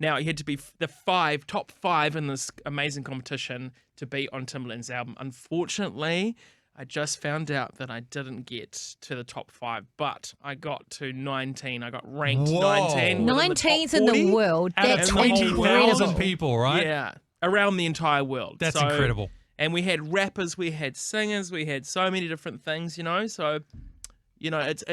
Now, you had to be the top five in this amazing competition to be on Timbaland's album. Unfortunately, I just found out that I didn't get to the top 5, but I got to 19. I got ranked Whoa. 19. 19th in the world. Out of That's 20,000 incredible. people, right? Yeah, around the entire world. That's incredible. And we had rappers, we had singers, we had so many different things, you know. So, you know, it's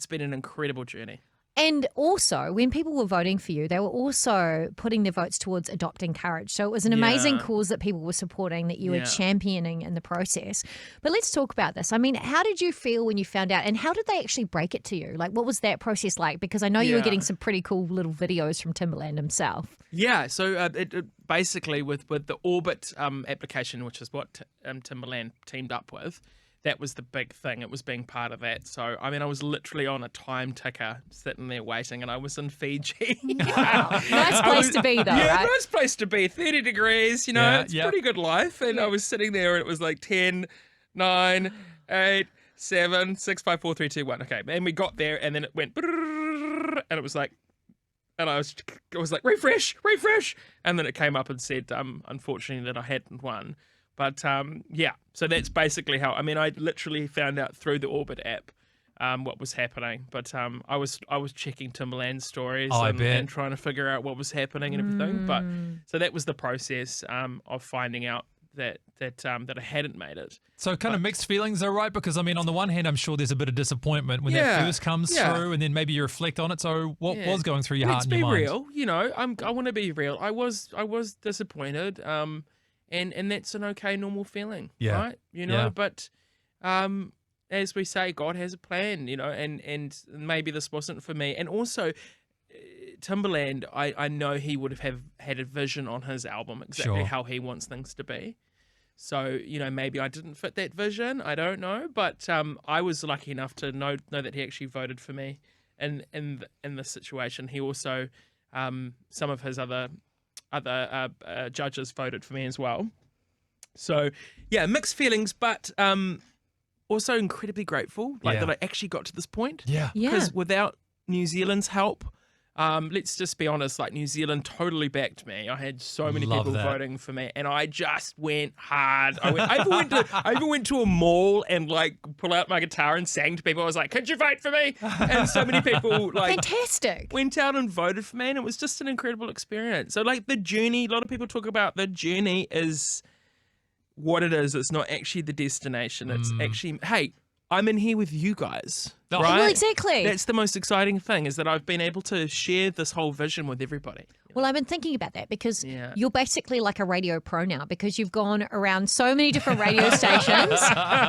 been an incredible journey. And also, when people were voting for you, they were also putting their votes towards adopting courage. So it was an amazing cause that people were supporting, that you were championing in the process. But let's talk about this. I mean, how did you feel when you found out, and how did they actually break it to you? Like, what was that process like? Because I know you were getting some pretty cool little videos from Timbaland himself. Yeah, so it basically with the Orbit application, which is what Timbaland teamed up with, that was the big thing. It was being part of that. So, I mean, I was literally on a time ticker sitting there waiting, and I was in Fiji. Wow. Nice place to be, though, right? Nice place to be. 30 degrees, you know, it's pretty good life. And I was sitting there, and it was like 10, 9, 8, 7, 6, 5, 4, 3, 2, 1. Okay, and we got there, and then it went, and it was like, and I was like, refresh. And then it came up and said, unfortunately, that I hadn't won. But so that's basically how. I mean, I literally found out through the Orbit app what was happening. But I was checking Timbaland's stories and trying to figure out what was happening and everything. But so that was the process of finding out that I hadn't made it. So kind of mixed feelings, though, right? Because I mean, on the one hand, I'm sure there's a bit of disappointment when that first comes through, and then maybe you reflect on it. So what was going through your heart and your mind? Let's be real. You know, I want to be real. I was disappointed. And that's an okay, normal feeling, right? You know, but as we say, God has a plan, you know, and maybe this wasn't for me. And also, Timbaland, I know he would have had a vision on his album, exactly how he wants things to be. So, you know, maybe I didn't fit that vision. I don't know. But I was lucky enough to know that he actually voted for me in this situation. He also, some of his other judges voted for me as well. So, yeah, mixed feelings, but also incredibly grateful that I actually got to this point. Yeah. Because without New Zealand's help, let's just be honest, like New Zealand totally backed me. I had so many people voting for me, and I just went hard. I even went to a mall and like pull out my guitar and sang to people. I was like, "Could you vote for me?" And so many people fantastic went out and voted for me, and it was just an incredible experience. So like the journey, a lot of people talk about the journey is what it is. It's not actually the destination. It's actually, hey, I'm in here with you guys. Right? Well, exactly. That's the most exciting thing, is that I've been able to share this whole vision with everybody. Well, I've been thinking about that because you're basically like a radio pro now, because you've gone around so many different radio stations.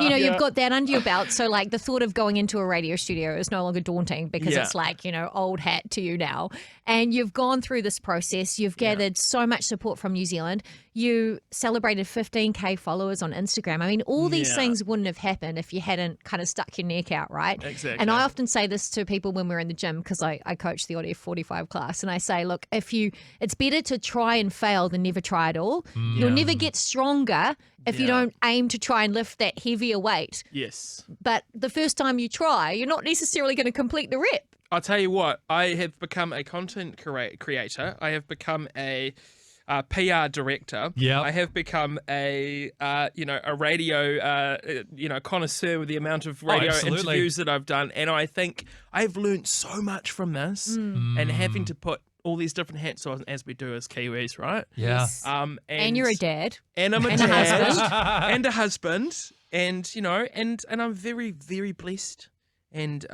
You know, you've got that under your belt. So like the thought of going into a radio studio is no longer daunting, because it's like, you know, old hat to you now. And you've gone through this process. You've gathered so much support from New Zealand. You celebrated 15K followers on Instagram. I mean, all these things wouldn't have happened if you hadn't kind of stuck your neck out, right? Exactly. And I often say this to people when we're in the gym, because I coach the Audio 45 class, and I say, look, it's better to try and fail than never try at all. You'll never get stronger if you don't aim to try and lift that heavier weight. Yes. But the first time you try, you're not necessarily going to complete the rep. I'll tell you what, I have become a content creator. I have become a PR director. Yeah. I have become a radio connoisseur with the amount of radio interviews that I've done, and I think I've learned so much from this, and having to put all these different hats on, as we do as Kiwis, right? Yeah. And you're a dad. And I'm a and dad. A husband. And a husband. And, you know, and I'm very, very blessed. And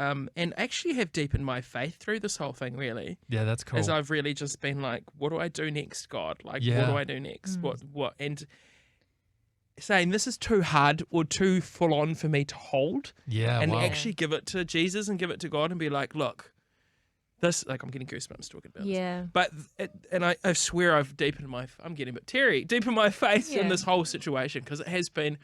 actually have deepened my faith through this whole thing, really. Yeah, that's cool. As I've really just been like, what do I do next, God? Like, what do I do next? What? And saying this is too hard or too full on for me to hold. Yeah, and actually give it to Jesus and give it to God and be like, look, this, like, I'm getting goosebumps talking about this. But, I swear I'm getting a bit teary, deep in my faith in this whole situation, because it has been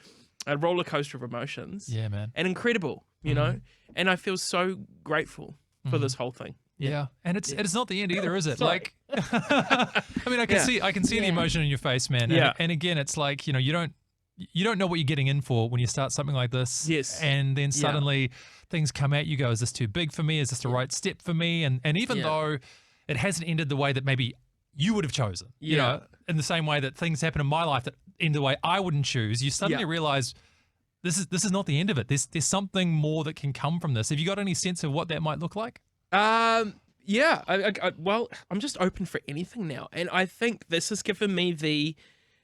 a roller coaster of emotions. Yeah, man. And incredible, you know? And I feel so grateful for this whole thing. Yeah. And it's not the end either, is it? Like, I mean, I can see the emotion in your face, man. Yeah. And again, it's like, you know, you don't know what you're getting in for when you start something like this. Yes. And then suddenly things come at you, go, is this too big for me? Is this the right step for me? And even though it hasn't ended the way that maybe you would have chosen. You know, in the same way that things happen in my life that end the way I wouldn't choose. You suddenly realize this is not the end of it. There's something more that can come from this. Have you got any sense of what that might look like? Yeah. Well, I'm just open for anything now, and I think this has given me the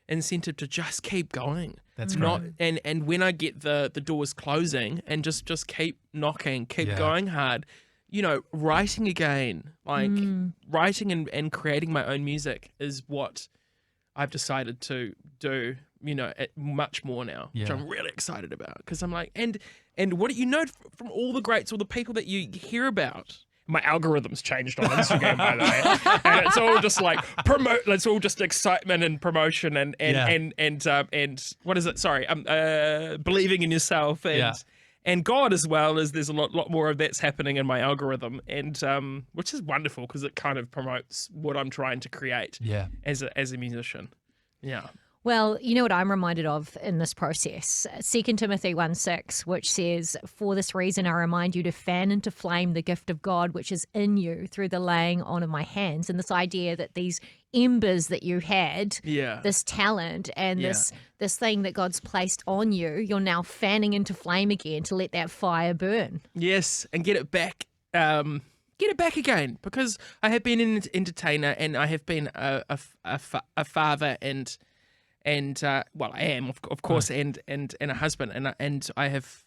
incentive to just keep going. That's great. And when I get the doors closing, and just keep knocking, keep going hard. You know, writing again, like writing and creating my own music is what I've decided to do. You know, much more now, which I'm really excited about, because I'm like, and what you know from all the greats, all the people that you hear about. My algorithm's changed on Instagram, by the way, and it's all just like it's all just excitement and promotion and what is it? Sorry, believing in yourself and God as well. As there's a lot more of that's happening in my algorithm, and which is wonderful because it kind of promotes what I'm trying to create. As a musician. Yeah. Well, you know what I'm reminded of in this process? 2 Timothy 1:6, which says, "For this reason I remind you to fan into flame the gift of God which is in you through the laying on of my hands." And this idea that these embers that you had, this talent and this thing that God's placed on you, you're now fanning into flame again to let that fire burn. Yes, and get it back. Get it back again, because I have been an entertainer, and I have been a father and well, I am of course, and a husband, and I have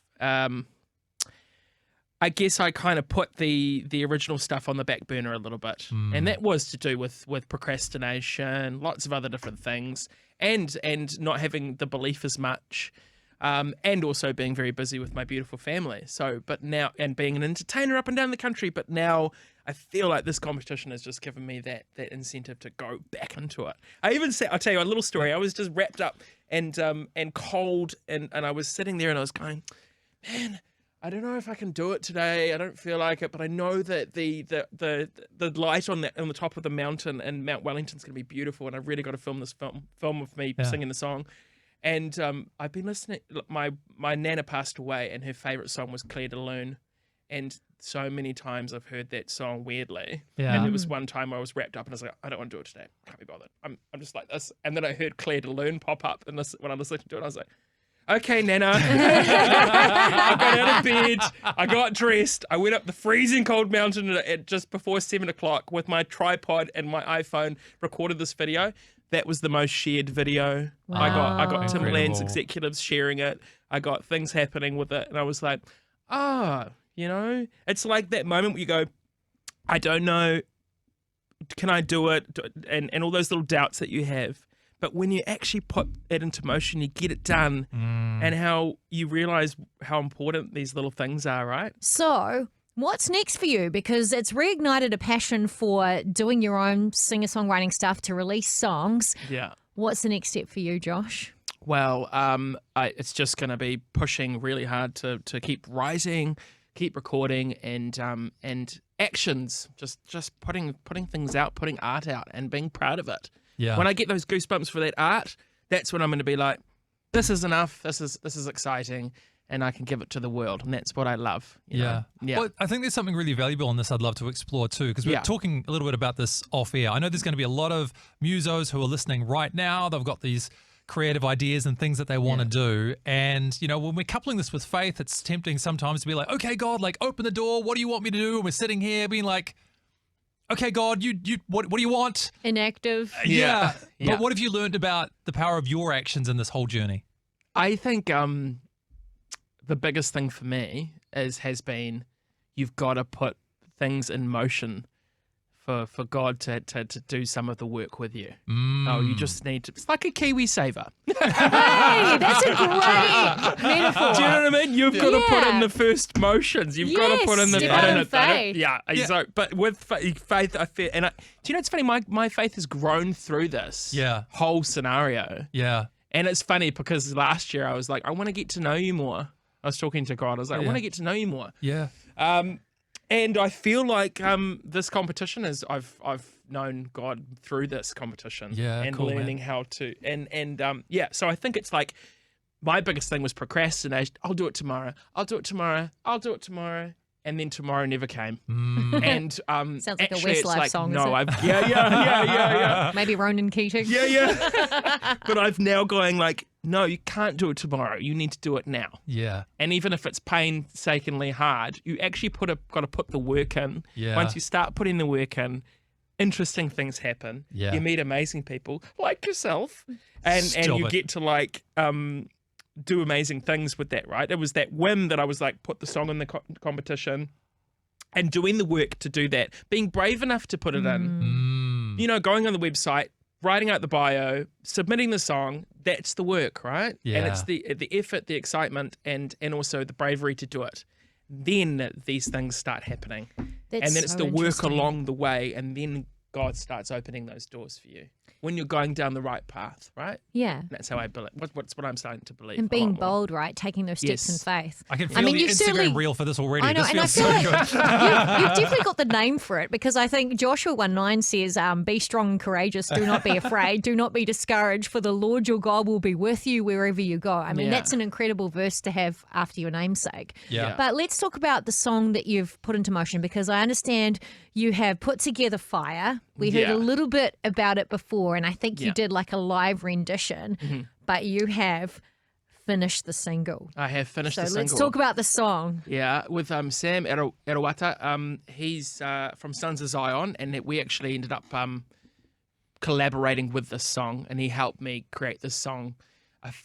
I guess I kind of put the original stuff on the back burner a little bit, and that was to do with procrastination, lots of other different things, and not having the belief as much, and also being very busy with my beautiful family. So, but now, and being an entertainer up and down the country, but now I feel like this competition has just given me that incentive to go back into it. I even said, I'll tell you a little story. I was just wrapped up and cold, and I was sitting there and I was going, man, I don't know if I can do it today. I don't feel like it, but I know that the light on the top of the mountain in Mount Wellington's going to be beautiful, and I've really got to film this film of me singing the song. And I've been listening. My nana passed away, and her favorite song was Claire de Lune. And so many times I've heard that song weirdly. And there was one time I was wrapped up and I was like, I don't want to do it today. Can't be bothered. I'm just like this. And then I heard Claire de Lune pop up, and when I was listening to it, I was like, okay, Nana. I got out of bed. I got dressed. I went up the freezing cold mountain at just before 7 o'clock with my tripod and my iPhone, recorded this video. That was the most shared video. Wow. I got Timberland's executives sharing it. I got things happening with it. And I was like, you know, it's like that moment where you go, I don't know, can I do it? And all those little doubts that you have. But when you actually put it into motion, you get it done, and how you realize how important these little things are, right? So what's next for you? Because it's reignited a passion for doing your own singer-songwriting stuff to release songs. Yeah. What's the next step for you, Josh? Well, it's just going to be pushing really hard to keep writing, keep recording, and actions. Just putting things out, putting art out, and being proud of it. Yeah. When I get those goosebumps for that art, that's when I'm going to be like, this is enough. This is exciting, and I can give it to the world, and that's what I love. You know? Well, I think there's something really valuable in this I'd love to explore too, because we're talking a little bit about this off air. I know there's going to be a lot of musos who are listening right now. They've got these creative ideas and things that they want to do. And, you know, when we're coupling this with faith, it's tempting sometimes to be like, okay, God, like open the door. What do you want me to do? And we're sitting here being like, okay, God, what do you want? Inactive. Yeah. But what have you learned about the power of your actions in this whole journey? I think the biggest thing for me has been you've got to put things in motion for God to do some of the work with you. Oh, you just need to. It's like a Kiwi saver. Hey, that's a great metaphor. Do you know what I mean? You've got to put in the first motions. You've got to put in the faith. So, but with faith, I feel, and do you know it's funny? My faith has grown through this whole scenario. Yeah, and it's funny because last year I was like, I want to get to know you more. I was talking to God. I was like, I want to get to know you more. Yeah. And I feel like this competition is I've known God through this competition, and cool, learning how to so I think it's like my biggest thing was procrastination. I'll do it tomorrow. I'll do it tomorrow. I'll do it tomorrow. and then tomorrow never came. And sounds like actually, a it's Westlife like, song. no, Is it? yeah. Maybe Ronan Keating. Yeah. But I've now going like, no, you can't do it tomorrow. You need to do it now. Yeah. And even if it's painstakingly hard, you actually got to put the work in. Yeah. Once you start putting the work in, interesting things happen. Yeah. You meet amazing people like yourself, and you get to like do amazing things with that, right? It was that whim that I was like, put the song in the competition and doing the work to do that, being brave enough to put it in, you know, going on the website, writing out the bio, submitting the song, that's the work, right? Yeah. And it's the effort, the excitement, and also the bravery to do it. Then these things start happening. That's and then it's so the work interesting. along the way, and then God starts opening those doors for you when you're going down the right path, right? Yeah. That's how I believe. What's what I'm starting to believe. And a being lot more. bold, right? Taking those steps in faith. I can feel the you've Instagram certainly- reel for this already. I know, This and I feels feel so like good. you've definitely got the name for it, because I think Joshua 1:9 says, be strong and courageous, do not be afraid, do not be discouraged, for the Lord your God will be with you wherever you go. I mean, that's an incredible verse to have after your namesake. Yeah. But let's talk about the song that you've put into motion, because I understand you have put together Fire. We heard a little bit about it before, and I think you did like a live rendition, but you have finished the single. I have finished the So single. let's talk about the song. Yeah, with Sam Arawata. He's from Sons of Zion, and we actually ended up collaborating with this song, and he helped me create this song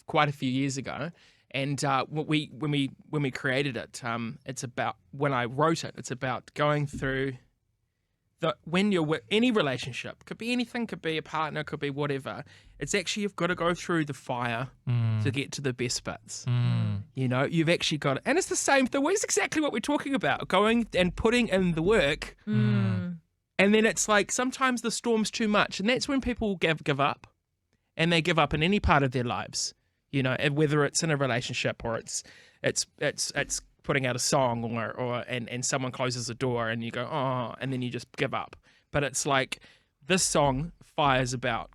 quite a few years ago. And when we created it, it's about, when I wrote it, it's about going through when you're with any relationship, could be anything, could be a partner, could be whatever. It's actually, you've got to go through the fire to get to the best bits. You know, you've actually got it. And it's the same thing. It's exactly what we're talking about, going and putting in the work. And then it's like, sometimes the storm's too much. And that's when people give up. And they give up in any part of their lives. You know, whether it's in a relationship or it's putting out a song, and someone closes a door and you go, oh, and then you just give up. But it's like, this song, Fire's about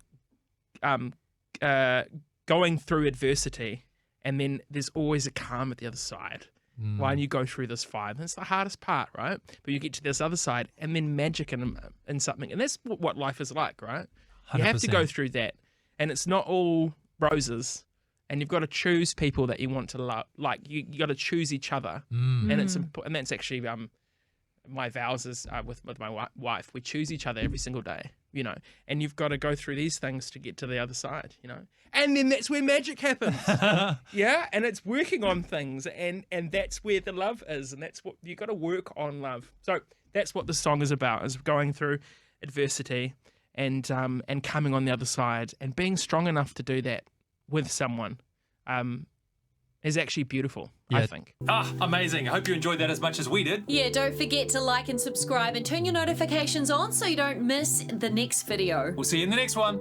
going through adversity, and then there's always a calm at the other side. When you go through this fire, that's the hardest part, right? But you get to this other side, and then magic in something, and that's what life is like, right? 100%. You have to go through that, and it's not all roses. And you've got to choose people that you want to love. Like, you got to choose each other, and it's and that's actually my vows is with my wife. We choose each other every single day, you know. And you've got to go through these things to get to the other side, you know. And then that's where magic happens, yeah. And it's working on things, and that's where the love is, and that's what you got to work on, love. So that's what the song is about: is going through adversity and coming on the other side, and being strong enough to do that with someone is actually beautiful, I think. Amazing. I hope you enjoyed that as much as we did. Yeah, don't forget to like and subscribe and turn your notifications on so you don't miss the next video. We'll see you in the next one.